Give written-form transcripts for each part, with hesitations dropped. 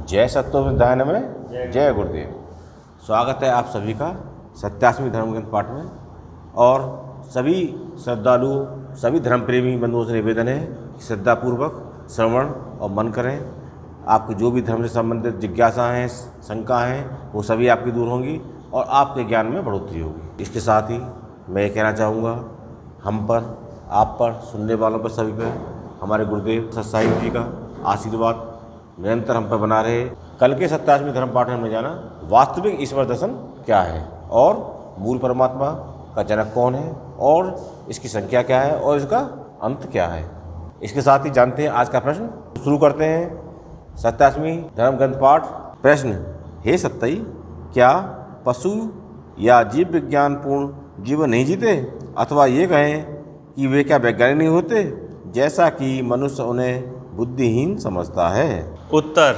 जय सत्योविधान में जय गुरुदेव। स्वागत है आप सभी का 87वीं धर्म ग्रंथ पाठ में। और सभी श्रद्धालु, सभी धर्म प्रेमी बंधुओं से निवेदन है कि श्रद्धापूर्वक श्रवण और मन करें। आपकी जो भी धर्म से संबंधित जिज्ञासा हैं, शंका हैं, वो सभी आपकी दूर होंगी और आपके ज्ञान में बढ़ोतरी होगी। इसके साथ ही मैं ये कहना चाहूँगा, हम पर, आप पर, सुनने वालों पर, सभी पर हमारे गुरुदेव सत्साई जी का आशीर्वाद निरंतर हम पर बना रहे। कल के 87वें धर्म पाठ में हमने जाना वास्तविक ईश्वर दर्शन क्या है और मूल परमात्मा का जनक कौन है और इसकी संख्या क्या है और इसका अंत क्या है। इसके साथ ही जानते हैं आज का प्रश्न। शुरू करते हैं 87वीं धर्म ग्रंथ पाठ। प्रश्न, हे सत्तई, क्या पशु या जीव विज्ञान पूर्ण जीवन नहीं जीते, अथवा ये कहें कि वे क्या वैज्ञानिक नहीं होते, जैसा कि मनुष्य उन्हें बुद्धिहीन समझता है? उत्तर,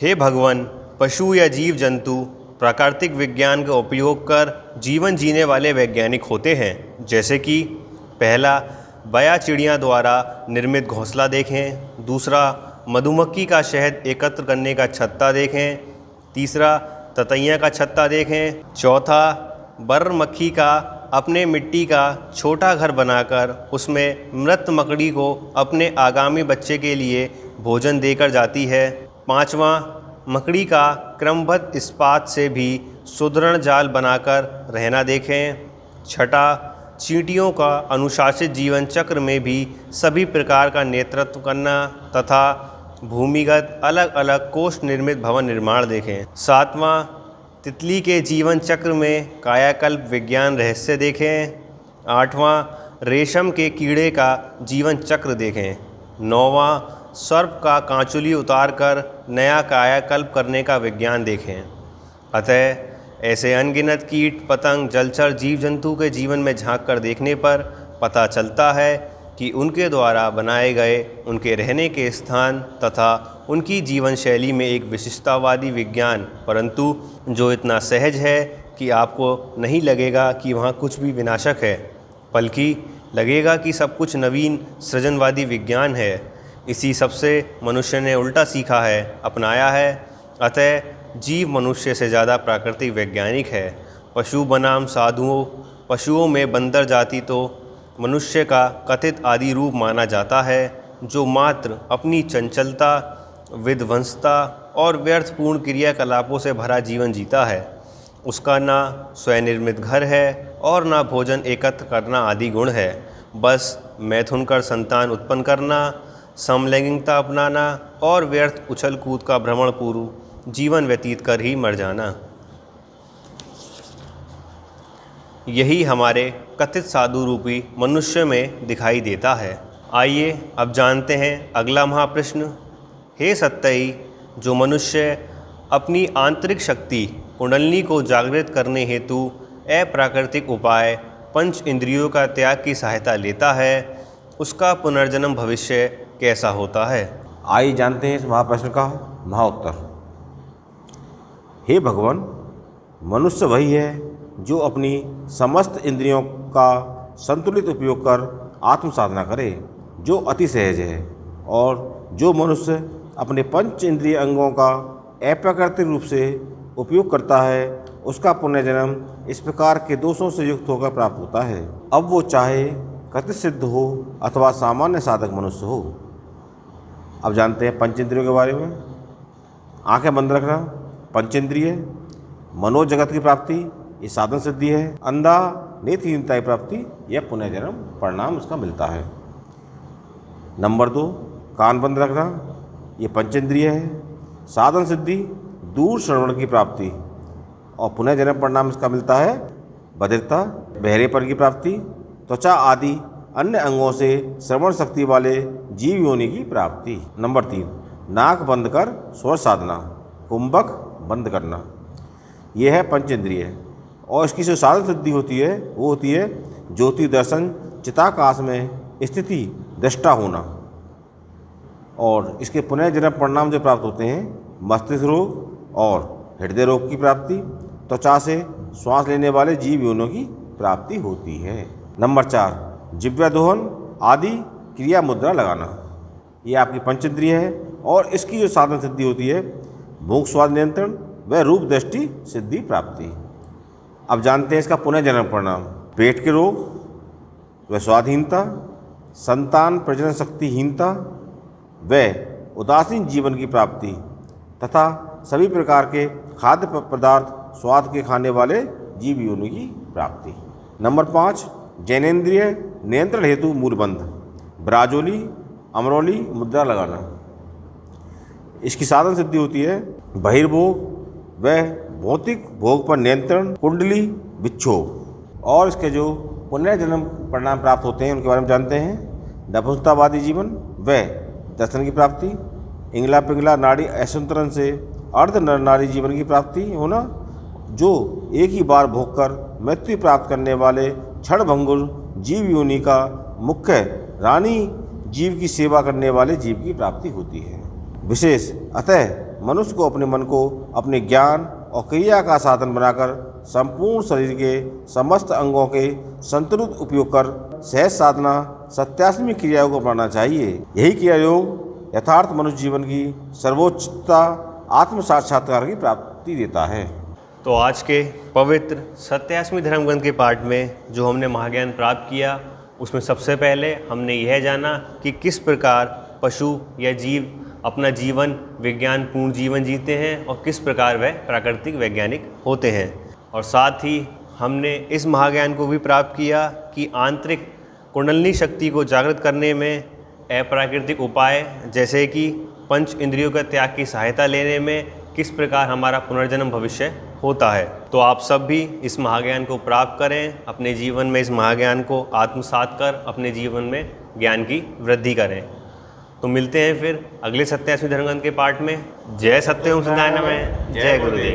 हे भगवान, पशु या जीव जंतु प्राकृतिक विज्ञान का उपयोग कर जीवन जीने वाले वैज्ञानिक होते हैं। जैसे कि पहला, बया चिड़िया द्वारा निर्मित घोंसला देखें। दूसरा, मधुमक्खी का शहद एकत्र करने का छत्ता देखें। तीसरा, ततैया का छत्ता देखें। चौथा, बर्र मक्खी का अपने मिट्टी का छोटा घर बनाकर उसमें मृत मकड़ी को अपने आगामी बच्चे के लिए भोजन देकर जाती है। पांचवा, मकड़ी का क्रमबद्ध इस्पात से भी सुदृढ़ जाल बनाकर रहना देखें। छठा, चींटियों का अनुशासित जीवन चक्र में भी सभी प्रकार का नेतृत्व करना तथा भूमिगत अलग अलग कोष निर्मित भवन निर्माण देखें। सातवां, तितली के जीवन चक्र में कायाकल्प विज्ञान रहस्य देखें। आठवां, रेशम के कीड़े का जीवन चक्र देखें। नौवां, सर्प का कांचुली उतारकर नया कायाकल्प करने का विज्ञान देखें। अतः ऐसे अनगिनत कीट, पतंग, जलचर, जीव जंतु के जीवन में झांक कर देखने पर पता चलता है कि उनके द्वारा बनाए गए उनके रहने के स्थान तथा उनकी जीवन शैली में एक विशिष्टतावादी विज्ञान, परंतु जो इतना सहज है कि आपको नहीं लगेगा कि वहाँ कुछ भी विनाशक है, बल्कि लगेगा कि सब कुछ नवीन सृजनवादी विज्ञान है। इसी सबसे मनुष्य ने उल्टा सीखा है, अपनाया है। अतः जीव मनुष्य से ज़्यादा प्राकृतिक वैज्ञानिक है। पशु बनाम साधुओं, पशुओं में बंदर जाति तो मनुष्य का कथित आदि रूप माना जाता है, जो मात्र अपनी चंचलता, विध्वंसता और व्यर्थपूर्ण क्रियाकलापों से भरा जीवन जीता है। उसका ना स्वनिर्मित घर है और ना भोजन एकत्र करना आदि गुण है। बस मैथुन कर संतान उत्पन्न करना, समलैंगिकता अपनाना और व्यर्थ उछल कूद का भ्रमण पूर्व जीवन व्यतीत कर ही मर जाना, यही हमारे कथित साधु रूपी मनुष्य में दिखाई देता है। आइए अब जानते हैं अगला महाप्रश्न। हे सत्तई, जो मनुष्य अपनी आंतरिक शक्ति कुंडलिनी को जागृत करने हेतु अप्राकृतिक उपाय पंच इंद्रियों का त्याग की सहायता लेता है, उसका पुनर्जन्म भविष्य कैसा होता है? आइए जानते हैं इस महाप्रश्न का महाउत्तर। हे भगवान, मनुष्य वही है जो अपनी समस्त इंद्रियों का संतुलित उपयोग कर आत्म साधना करे, जो अति सहज है। और जो मनुष्य अपने पंच इंद्रिय अंगों का अप्राकृतिक रूप से उपयोग करता है, उसका पुनर्जन्म इस प्रकार के दोषों से युक्त होकर प्राप्त होता है। अब वो चाहे कथित सिद्ध हो अथवा सामान्य साधक मनुष्य हो। अब जानते हैं पंचेंद्रियों के बारे में। आंखें बंद रखना पंचेंद्रिय, मनोजगत की प्राप्ति ये साधन सिद्धि है। अंधा नेत्रहीनता की प्राप्ति यह पुनर्जन्म परिणाम उसका मिलता है। नंबर 2, कान बंद रखना, ये पंचेंद्रिय है। साधन सिद्धि दूर श्रवण की प्राप्ति और पुनर्जन्म परिणाम इसका मिलता है बधिरता, बहरेपन की प्राप्ति, त्वचा आदि अन्य अंगों से श्रवण शक्ति वाले जीव योनि की प्राप्ति। नंबर 3, नाक बंद कर स्वर साधना, कुंभक बंद करना, यह है पंचेंद्रिय। और इसकी जो साधन सिद्धि होती है वो होती है ज्योति दर्शन, चिताकाश में स्थिति, दृष्टा होना। और इसके पुनर्जन्म परिणाम जो प्राप्त होते हैं मस्तिष्क रोग और हृदय रोग की प्राप्ति, त्वचा से श्वास लेने वाले जीव योनियों की प्राप्ति होती है। नंबर 4, जिह्वा दोहन आदि क्रिया मुद्रा लगाना, ये आपकी पंचेंद्रिय है। और इसकी जो साधन सिद्धि होती है भूख स्वाद नियंत्रण व रूप दृष्टि सिद्धि प्राप्ति। अब जानते हैं इसका पुनर्जन्म परिणाम। पेट के रोग व स्वादहीनता, संतान प्रजनन शक्तिहीनता व उदासीन जीवन की प्राप्ति तथा सभी प्रकार के खाद्य पदार्थ स्वाद के खाने वाले जीव योनि की प्राप्ति। नंबर 5, जैनेन्द्रिय नियंत्रण हेतु मूलबंध, ब्राजोली अमरोली मुद्रा लगाना। इसकी साधन सिद्धि होती है बहिर्भोग व भौतिक भोग पर नियंत्रण, कुंडली विक्षोभ। और इसके जो पुनर्जन्म परिणाम प्राप्त होते हैं उनके बारे में जानते हैं। नपुंसकतावादी जीवन व दर्शन की प्राप्ति, इंगला पिंगला नाड़ी असंतुलन से अर्ध नर नारी जीवन की प्राप्ति होना, जो एक ही बार भोग कर मृत्यु प्राप्त करने वाले क्षणभंगुर जीव योनि का मुख्य रानी जीव की सेवा करने वाले जीव की प्राप्ति होती है। विशेष अतः मनुष्य को अपने मन को अपने ज्ञान और क्रिया का साधन बनाकर संपूर्ण शरीर के समस्त अंगों के संतुलित उपयोग कर सहज साधना सत्यास्मी क्रियाओं को अपनाना चाहिए। यही क्रिया योग यथार्थ मनुष्य जीवन की सर्वोच्चता आत्म साक्षात्कार की प्राप्ति देता है। तो आज के पवित्र सत्यास्मी धर्म ग्रंथ के पाठ में जो हमने महाज्ञान प्राप्त किया, उसमें सबसे पहले हमने यह जाना कि किस प्रकार पशु या जीव अपना जीवन विज्ञान पूर्ण जीवन जीते हैं और किस प्रकार वह प्राकृतिक वैज्ञानिक होते हैं। और साथ ही हमने इस महाज्ञान को भी प्राप्त किया कि आंतरिक कुंडलिनी शक्ति को जागृत करने में अप्राकृतिक उपाय जैसे कि पंच इंद्रियों का त्याग की सहायता लेने में किस प्रकार हमारा पुनर्जन्म भविष्य होता है। तो आप सब भी इस महाज्ञान को प्राप्त करें, अपने जीवन में इस महाज्ञान को आत्मसात कर अपने जीवन में ज्ञान की वृद्धि करें। तो मिलते हैं फिर अगले सत्यास्मी धर्म ग्रंथ के पाठ में। जय सत्यम सदानंद, जय गुरुदेव।